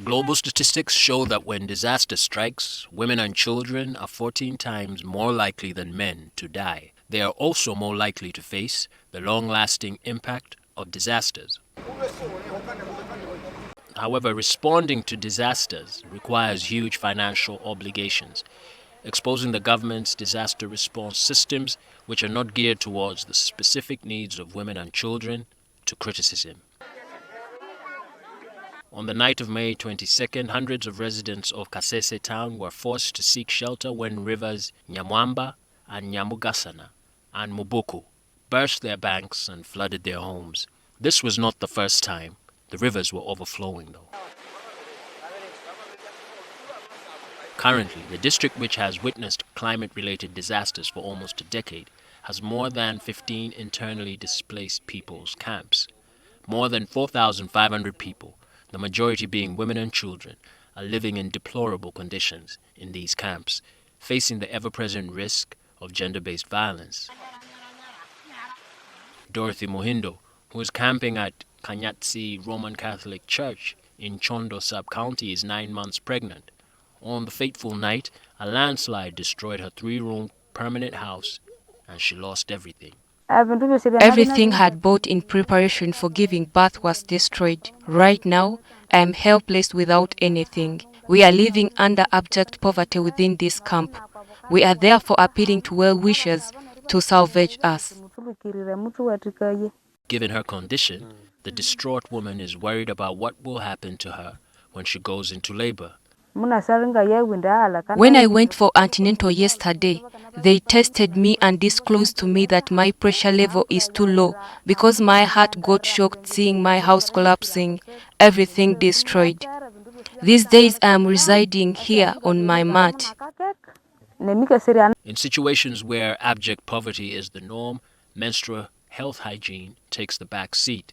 Global statistics show that when disaster strikes, women and children are 14 times more likely than men to die. They are also more likely to face the long-lasting impact of disasters. However, responding to disasters requires huge financial obligations, exposing the government's disaster response systems, which are not geared towards the specific needs of women and children, to criticism. On the night of May 22nd, hundreds of residents of Kasese town were forced to seek shelter when rivers Nyamwamba and Nyamugasana and Mubuku burst their banks and flooded their homes. This was not the first time. The rivers were overflowing, though. Currently, the district, which has witnessed climate-related disasters for almost a decade, has more than 15 internally displaced people's camps. More than 4,500 people, the majority being women and children, are living in deplorable conditions in these camps, facing the ever-present risk of gender-based violence. Dorothy Mohindo, who is camping at Kanyatsi Roman Catholic Church in Chondo sub-county, is 9 months pregnant. On the fateful night, a landslide destroyed her 3-room permanent house and she lost everything. Everything had bought in preparation for giving birth was destroyed. Right now, I am helpless without anything. We are living under abject poverty within this camp. We are therefore appealing to well-wishers to salvage us. Given her condition, the distraught woman is worried about what will happen to her when she goes into labor. When I went for antenatal yesterday, they tested me and disclosed to me that my pressure level is too low because my heart got shocked seeing my house collapsing, everything destroyed. These days I am residing here on my mat. In situations where abject poverty is the norm, menstrual health hygiene takes the back seat.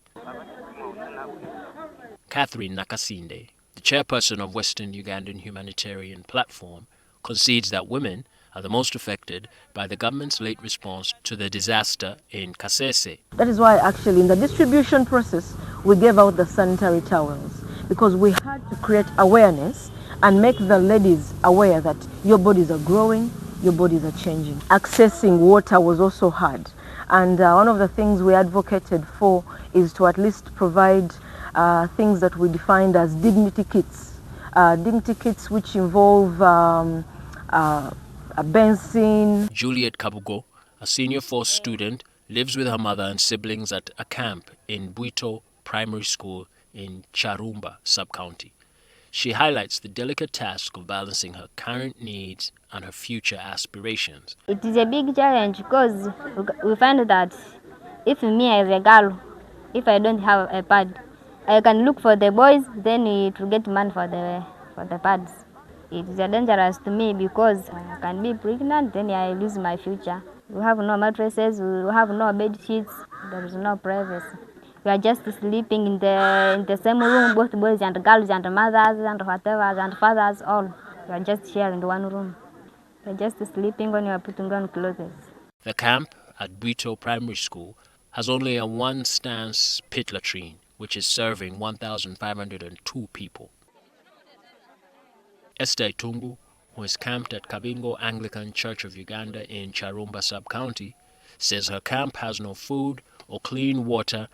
Catherine Nakasinde, the chairperson of Western Ugandan Humanitarian Platform, concedes that women are the most affected by the government's late response to the disaster in Kasese. That is why actually in the distribution process we gave out the sanitary towels, because we had to create awareness and make the ladies aware that your bodies are growing, your bodies are changing. Accessing water was also hard, and one of the things we advocated for is to at least provide things that we defined as dignity kits. Dignity kits which involve a benzene. Juliet Kabugo, a senior 4 student, lives with her mother and siblings at a camp in Bwito Primary School in Charumba sub-county. She highlights the delicate task of balancing her current needs and her future aspirations. It is a big challenge because we find that if me as a girl, if I don't have a pad, I can look for the boys, then it will get money for the pads. It is dangerous to me because I can be pregnant, then I lose my future. We have no mattresses, we have no bed sheets, there is no privacy. We are just sleeping in the same room, both boys and girls and mothers and whatever and fathers, all. We are just sharing one room. We are just sleeping when you are putting on clothes. The camp at Bwito Primary School has only a 1-stance pit latrine, which is serving 1,502 people. Esther Itungu, who is camped at Kabingo Anglican Church of Uganda in Charumba sub-county, says her camp has no food or clean water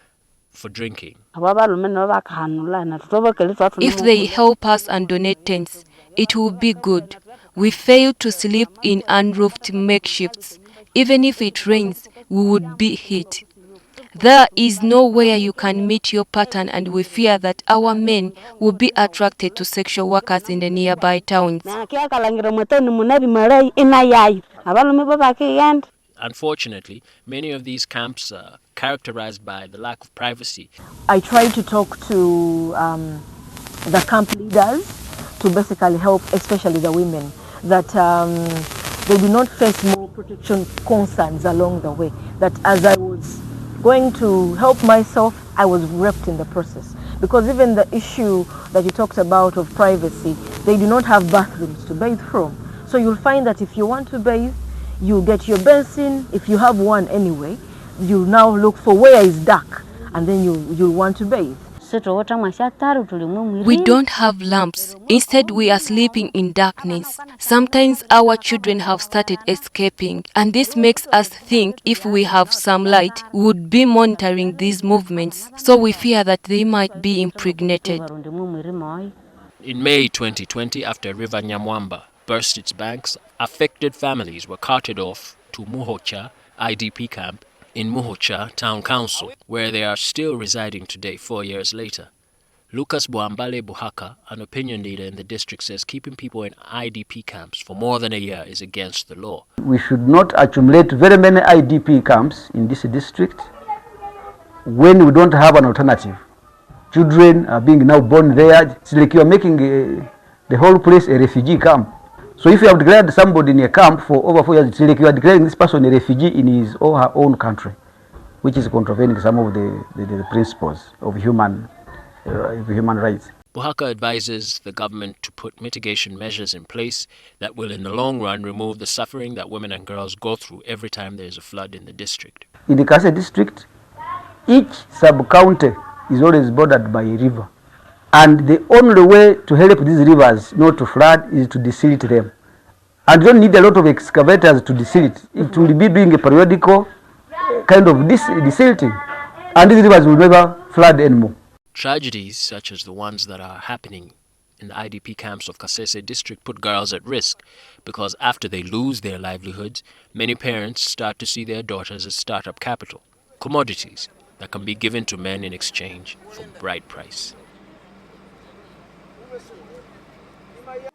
for drinking. If they help us and donate tents, it will be good. We fail to sleep in unroofed makeshifts. Even if it rains, we would be hit. There is nowhere you can meet your pattern, and we fear that our men will be attracted to sexual workers in the nearby towns. Unfortunately, many of these camps are characterized by the lack of privacy. I tried to talk to the camp leaders to basically help, especially the women, that they do not face more protection concerns along the way. That as I was going to help myself, I was raped in the process. Because even the issue that you talked about of privacy, they do not have bathrooms to bathe from. So you'll find that if you want to bathe, you get your basin. If you have one anyway, you now look for where is dark, and then you want to bathe. We don't have lamps. Instead, we are sleeping in darkness. Sometimes our children have started escaping, and this makes us think if we have some light, we would be monitoring these movements. So we fear that they might be impregnated. In May 2020, after River Nyamwamba burst its banks, affected families were carted off to Muhocha IDP camp in Muhocha Town Council, where they are still residing today, 4 years later. Lucas Boambale Buhaka, an opinion leader in the district, says keeping people in IDP camps for more than a year is against the law. We should not accumulate very many IDP camps in this district when we don't have an alternative. Children are being now born there. It's like you are making the whole place a refugee camp. So if you have declared somebody in a camp for over 4 years, it's like you are declaring this person a refugee in his or her own country, which is contravening some of the principles of human rights. Buhaka advises the government to put mitigation measures in place that will in the long run remove the suffering that women and girls go through every time there is a flood in the district. In the Kasese district, each sub-county is always bordered by a river. And the only way to help these rivers not to flood is to desil them. And you don't need a lot of excavators to desil it. It will be doing a periodical kind of desilting. And these rivers will never flood anymore. Tragedies such as the ones that are happening in the IDP camps of Kasese district put girls at risk because after they lose their livelihoods, many parents start to see their daughters as startup capital, commodities that can be given to men in exchange for bright price.